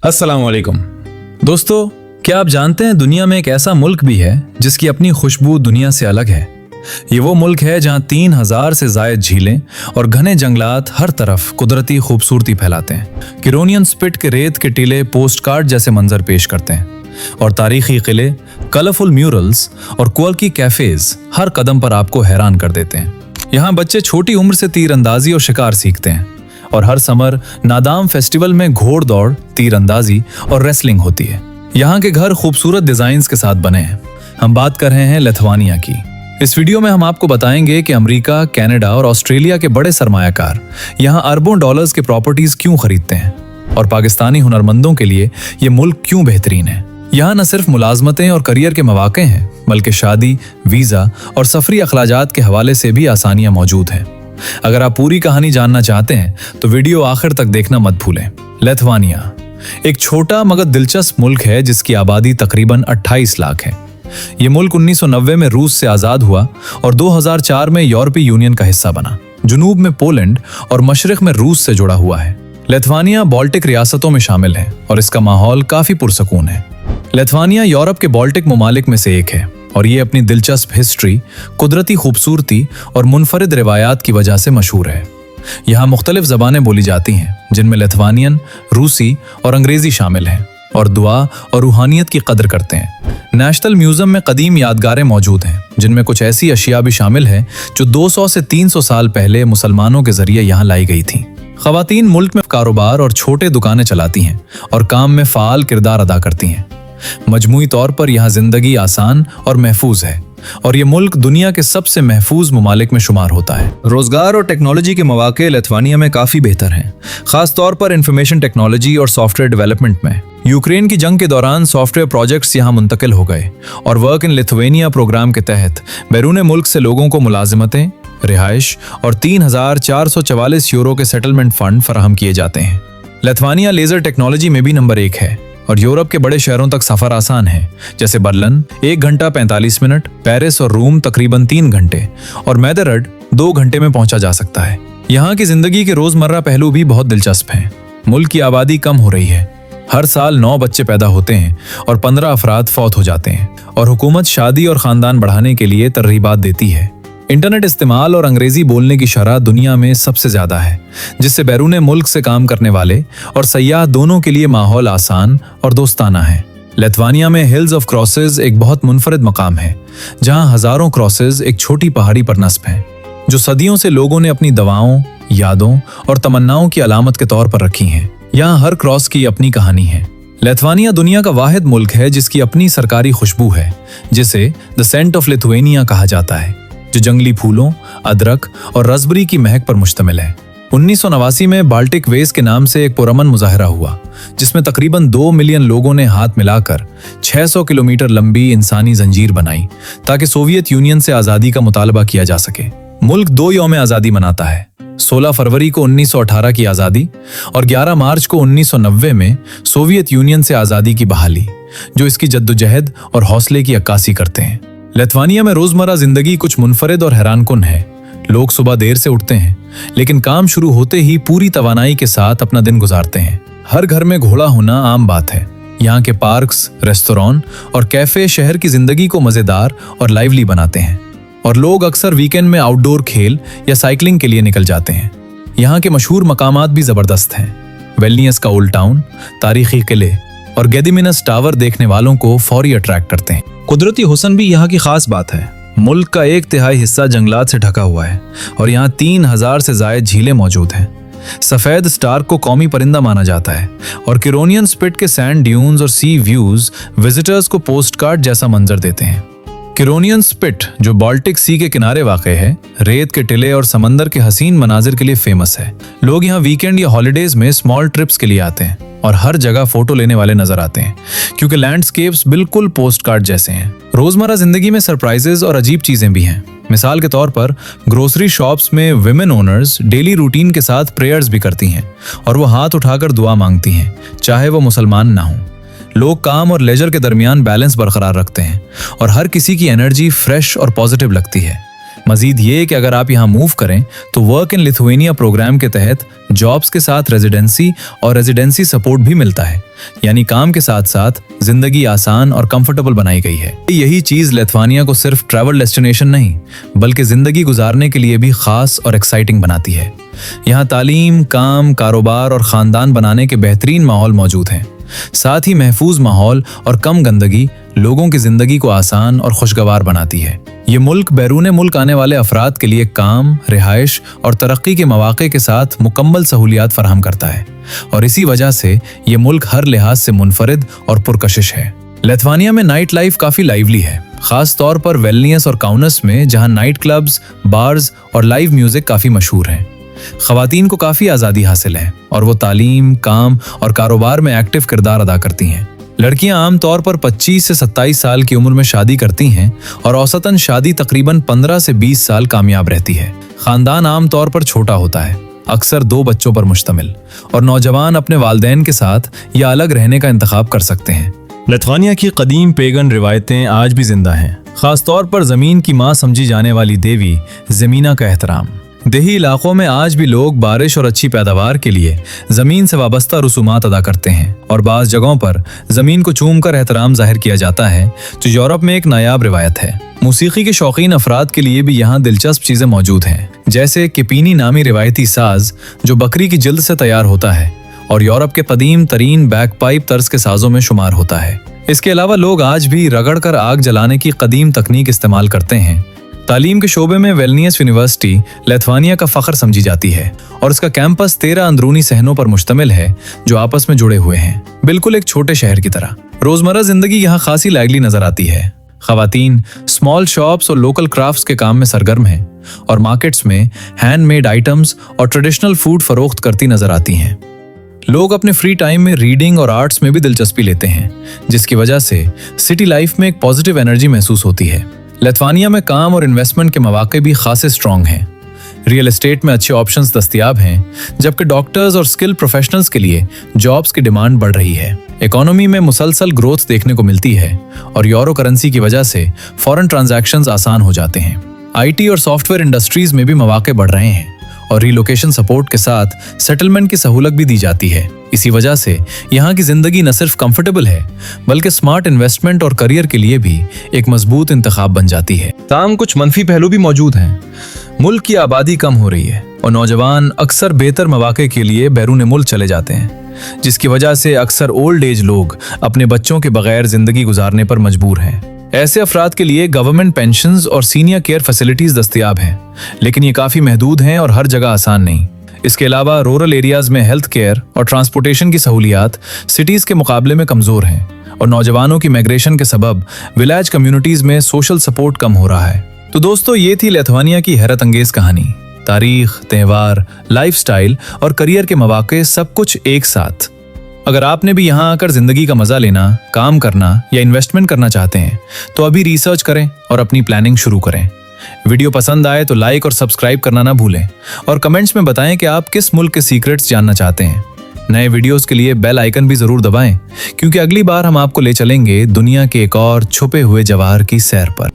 अस्सलाम वालेकुम दोस्तों, क्या आप जानते हैं दुनिया में एक ऐसा मुल्क भी है जिसकी अपनी खुशबू दुनिया से अलग है। ये वो मुल्क है जहां 3000 से जायद झीलें और घने जंगलात हर तरफ कुदरती खूबसूरती फैलाते हैं। किरोनियन स्पिट के रेत के टीले पोस्ट कार्ड जैसे मंजर पेश करते हैं और तारीखी किले, कलरफुल म्यूरल्स और क्वालिटी कैफेज हर कदम पर आपको हैरान कर देते हैं। यहाँ बच्चे छोटी उम्र से तीरंदाजी और शिकार सीखते हैं और हर समर नादाम फेस्टिवल में घोड़ दौड़, तीरंदाजी और रेसलिंग होती है। यहाँ के घर खूबसूरत डिजाइन्स के साथ बने हैं। हम बात कर रहे हैं लिथुआनिया की। इस वीडियो में हम आपको बताएंगे कि अमेरिका, कनाडा और ऑस्ट्रेलिया के बड़े सरमायाकार यहाँ अरबों डॉलर्स के प्रॉपर्टीज क्यों खरीदते हैं और पाकिस्तानी हुनरमंदों के लिए ये मुल्क क्यों बेहतरीन है। यहाँ न सिर्फ मुलाजमतें और करियर के मौके हैं, बल्कि शादी, वीजा और सफरी अखराजात के हवाले से भी आसानियां मौजूद हैं। अगर आप पूरी कहानी जानना चाहते हैं तो वीडियो आखिर तक देखना मत भूलें। लिथुआनिया एक छोटा मगर दिलचस्प मुल्क है जिसकी आबादी तकरीबन 28 लाख है। ये मुल्क 1990 में रूस से आजाद हुआ और 2004 में यूरोपीय यूनियन का हिस्सा बना। जुनूब में पोलैंड और मशरिक में रूस से जुड़ा हुआ है। लिथुआनिया बाल्टिक रियासतों में शामिल है और इसका माहौल काफी पुरसकून है। लिथुआनिया यूरोप के बाल्टिक ममालिक में से एक है और ये अपनी दिलचस्प हिस्ट्री, कुदरती खूबसूरती और मुनफरिद रिवायात की वजह से मशहूर है। यहाँ मुख्तलिफ ज़बानें बोली जाती हैं जिनमें लिथुआनियन, रूसी और अंग्रेजी शामिल हैं और दुआ और रूहानियत की कदर करते हैं। नेशनल म्यूजियम में कदीम यादगारें मौजूद हैं जिनमें कुछ ऐसी अशिया भी शामिल हैं जो 200 से 300 साल पहले मुसलमानों के जरिए यहाँ लाई गई थीं। ख़वातीन मुल्क में कारोबार और छोटे दुकानें चलाती हैं और काम में फ़ाल किरदार अदा करती हैं। मजमूई तौर पर यहाँ जिंदगी आसान और महफूज है और ये मुल्क दुनिया के सबसे महफूज ममालिक में शुमार होता है। रोजगार और टेक्नोलॉजी के मौके लिथुआनिया में काफी बेहतर हैं, खास तौर पर इंफॉर्मेशन टेक्नोलॉजी और सॉफ्टवेयर डेवलपमेंट में। यूक्रेन की जंग के दौरान सॉफ्टवेयर प्रोजेक्ट्स यहाँ मुंतकिल हो गए और वर्क इन लिथुआनिया प्रोग्राम के तहत बैरून मुल्क से लोगों को मुलाजिमतें, रिहाइश और 3,444 यूरो के सेटलमेंट फंड फराहम किए जाते हैं। लिथुआनिया लेजर टेक्नोलॉजी में भी नंबर 1 है और यूरोप के बड़े शहरों तक सफर आसान है, जैसे बर्लिन 1 घंटा 45 मिनट, पेरिस और रोम तकरीबन 3 घंटे और मैड्रिड 2 घंटे में पहुंचा जा सकता है। यहाँ की जिंदगी के रोजमर्रा पहलू भी बहुत दिलचस्प हैं। मुल्क की आबादी कम हो रही है। हर साल 9 बच्चे पैदा होते हैं और 15 अफराद फौत हो जाते हैं और हुकूमत शादी और खानदान बढ़ाने के लिए तरगीबात देती है। इंटरनेट इस्तेमाल और अंग्रेजी बोलने की शरह दुनिया में सबसे ज्यादा है, जिससे बैरून मुल्क से काम करने वाले और सयाह दोनों के लिए माहौल आसान और दोस्ताना है। लिथुआनिया में हिल्स ऑफ क्रॉसेस एक बहुत मुनफरिद मकाम है, जहां हजारों क्रॉसेस एक छोटी पहाड़ी पर नस्ब हैं, जो सदियों से लोगों ने अपनी दवाओं, यादों और तमन्नाओं की अलामत के तौर पर रखी हैं। यहाँ हर क्रॉस की अपनी कहानी है। लिथुआनिया दुनिया का वाहिद मुल्क है जिसकी अपनी सरकारी खुशबू है, जिसे द सेंट ऑफ लिथुआनिया कहा जाता है, जो जंगली फूलों, अदरक और रसबरी की महक पर मुश्तमिल है। 1989 में बाल्टिक वेज के नाम से एक पुरअमन मुजाहरा हुआ, जिसमें तकरीबन 2 मिलियन लोगों ने हाथ मिलाकर 600 किलोमीटर लंबी इंसानी जंजीर बनाई ताकि सोवियत यूनियन से आज़ादी का मुतालबा किया जा सके। मुल्क 2 यौम आज़ादी मनाता है, 16 फरवरी को 1918 की आज़ादी और 11 मार्च को 1990 में सोवियत यूनियन से आज़ादी की बहाली, जो इसकी जद्दोजहद और हौसले की अक्कासी करते हैं। लिथुआनिया में रोजमर्रा जिंदगी कुछ मुनफरिद और हैरानकुन है। लोग सुबह देर से उठते हैं, लेकिन काम शुरू होते ही पूरी तवानाई के साथ अपना दिन गुजारते हैं। हर घर में घोड़ा होना आम बात है। यहाँ के पार्क्स, रेस्तोरां और कैफे शहर की जिंदगी को मजेदार और लाइवली बनाते हैं और लोग अक्सर वीकेंड में आउटडोर खेल या साइकिलिंग के लिए निकल जाते हैं। यहाँ के मशहूर मकामात भी जबरदस्त हैं। वेलनियस का ओल्ड टाउन, तारीखी किले और गेदिमिनस टावर देखने वालों को फौरी अट्रैक्ट करते हैं। कुदरती हुस्न भी यहाँ की खास बात है। मुल्क का 1/3 हिस्सा जंगलात से ढका हुआ है और यहाँ 3000 से जायद झीलें मौजूद हैं। सफेद स्टार्क को कौमी परिंदा माना जाता है और किरोनियन स्पिट के सैंड ड्यून्स और सी व्यूज विजिटर्स को पोस्टकार्ड जैसा मंजर देते हैं। किरोनियन स्पिट, जो बाल्टिक सी के किनारे वाक़ है, रेत के टिले और समंदर के हसीन मनाजिर के लिए फेमस है। लोग यहाँ वीकेंड या हॉलीडेज में स्मॉल ट्रिप्स के लिए आते हैं और हर जगह फोटो लेने वाले नजर आते हैं, क्योंकि लैंडस्केप्स बिल्कुल पोस्टकार्ड जैसे हैं। रोजमर्रा जिंदगी में सरप्राइजेज और अजीब चीजें भी हैं। मिसाल के तौर पर ग्रोसरी शॉप्स में विमेन ओनर्स डेली रूटीन के साथ प्रेयर्स भी करती हैं और वो हाथ उठाकर दुआ मांगती हैं, चाहे वो मुसलमान ना हो। लोग काम और लेजर के दरमियान बैलेंस बरकरार रखते हैं और हर किसी की एनर्जी फ्रेश और पॉजिटिव लगती है। मजीद ये कि अगर आप यहाँ मूव करें तो वर्क इन लिथुआनिया प्रोग्राम के तहत जॉब्स के साथ रेजिडेंसी और रेजिडेंसी सपोर्ट भी मिलता है, यानी काम के साथ साथ जिंदगी आसान और कंफर्टेबल बनाई गई है। यही चीज लिथुआनिया को सिर्फ ट्रैवल डेस्टिनेशन नहीं बल्कि जिंदगी गुजारने के लिए भी खास और एक्साइटिंग बनाती है। यहाँ तालीम, काम, कारोबार और खानदान बनाने के बेहतरीन माहौल मौजूद हैं। साथ ही महफूज माहौल और कम गंदगी लोगों की जिंदगी को आसान और खुशगवार बनाती है। ये मुल्क बैरून मुल्क आने वाले अफराद के लिए काम, रिहाइश और तरक्की के मौके के साथ मुकम्मल सहूलियात फराहम करता है और इसी वजह से ये मुल्क हर लिहाज से मुनफरिद और पुरकशिश है। लिथुआनिया में नाइट लाइफ काफी लाइवली है, खास तौर पर वेलनियस और काउनस में, जहां नाइट क्लब्स, बार्स और लाइव म्यूजिक काफी मशहूर हैं। खवातीन को काफी आज़ादी हासिल है और वो तालीम, काम और कारोबार में एक्टिव किरदार अदा करती हैं। लड़कियां आमतौर पर 25 से 27 साल की उम्र में शादी करती हैं और औसतन शादी तकरीबन 15 से 20 साल कामयाब रहती है। खानदान आमतौर पर छोटा होता है, अक्सर 2 बच्चों पर मुश्तमिल, और नौजवान अपने वालिदैन के साथ या अलग रहने का इंतखाब कर सकते हैं। लिथुआनिया की कदीम पेगन रिवायतें आज भी जिंदा हैं, खास तौर पर जमीन की माँ समझी जाने वाली देवी ज़मीना का एहतराम। देही इलाकों में आज भी लोग बारिश और अच्छी पैदावार के लिए जमीन से वाबस्ता रसूमात अदा करते हैं और बाज़ जगहों पर जमीन को चूम कर एहतराम जाहिर किया जाता है, जो यूरोप में एक नायाब रिवायत है। मूसीकी के शौकीन अफराद के लिए भी यहाँ दिलचस्प चीज़ें मौजूद हैं, जैसे किपीनी नामी रिवायती साज जो बकरी की जिल्द से तैयार होता है और यूरोप के कदीम तरीन बैकपाइप तर्ज के साजों में शुमार होता है। इसके अलावा लोग आज भी रगड़ कर आग जलाने की कदीम तकनीक इस्तेमाल करते हैं। तालीम के शोबे में वेलनियस यूनिवर्सिटी लिथुआनिया का फख्र समझी जाती है और इसका कैंपस 13 अंदरूनी सहनों पर मुश्तमिल है जो आपस में जुड़े हुए हैं, बिल्कुल एक छोटे शहर की तरह। रोजमर्रा जिंदगी यहाँ खासी लाइवली नजर आती है। खवातीन स्मॉल शॉप्स और लोकल क्राफ्ट्स के काम में सरगर्म हैं और मार्केट्स में हैंडमेड आइटम्स और ट्रेडिशनल फूड फरोख्त करती नजर आती हैं। लोग अपने फ्री टाइम में रीडिंग और आर्ट्स में भी दिलचस्पी लेते हैं, जिसकी वजह से सिटी लाइफ में एक पॉजिटिव एनर्जी महसूस होती है। लिथुआनिया में काम और इन्वेस्टमेंट के मौके भी खासे स्ट्रॉन्ग हैं। रियल एस्टेट में अच्छे ऑप्शंस दस्तयाब हैं, जबकि डॉक्टर्स और स्किल प्रोफेशनल्स के लिए जॉब्स की डिमांड बढ़ रही है। इकोनॉमी में मुसलसल ग्रोथ देखने को मिलती है और यूरो करेंसी की वजह से फॉरेन ट्रांजैक्शंस आसान हो जाते हैं। आईटी और सॉफ्टवेयर इंडस्ट्रीज में भी मौके बढ़ रहे हैं और रिलोकेशन सपोर्ट के साथ सेटलमेंट की सहूलत भी दी जाती है। इसी वजह से यहाँ की जिंदगी न सिर्फ कंफर्टेबल है बल्कि स्मार्ट इन्वेस्टमेंट और करियर के लिए भी एक मजबूत इंतखाब बन जाती है। ताम कुछ मनफी पहलू भी मौजूद हैं। मुल्क की आबादी कम हो रही है और नौजवान अक्सर बेहतर मौके के लिए बैरून मुल्क चले जाते हैं, जिसकी वजह से अक्सर ओल्ड एज लोग अपने बच्चों के बगैर जिंदगी गुजारने पर मजबूर हैं। ऐसे अफराद के लिए गवर्नमेंट पेंशन्स और सीनियर केयर फैसिलिटीज दस्तयाब हैं, लेकिन ये काफ़ी महदूद हैं और हर जगह आसान नहीं। इसके अलावा रूरल एरियाज में हेल्थ केयर और ट्रांसपोर्टेशन की सहूलियात सिटीज़ के मुकाबले में कमज़ोर हैं और नौजवानों की माइग्रेशन के सबब विलेज कम्युनिटीज़ में सोशल सपोर्ट कम हो रहा है। तो दोस्तों, ये थी लिथुआनिया की हैरत अंगेज कहानी। तारीख, त्योहार, लाइफस्टाइल और करियर के मौके सब कुछ एक साथ। अगर आपने भी यहाँ आकर जिंदगी का मजा लेना, काम करना या इन्वेस्टमेंट करना चाहते हैं तो अभी रिसर्च करें और अपनी प्लानिंग शुरू करें। वीडियो पसंद आए तो लाइक और सब्सक्राइब करना ना भूलें और कमेंट्स में बताएं कि आप किस मुल्क के सीक्रेट्स जानना चाहते हैं। नए वीडियोस के लिए बेल आइकन भी जरूर दबाएं, क्योंकि अगली बार हम आपको ले चलेंगे दुनिया के एक और छुपे हुए जवाहर की सैर पर।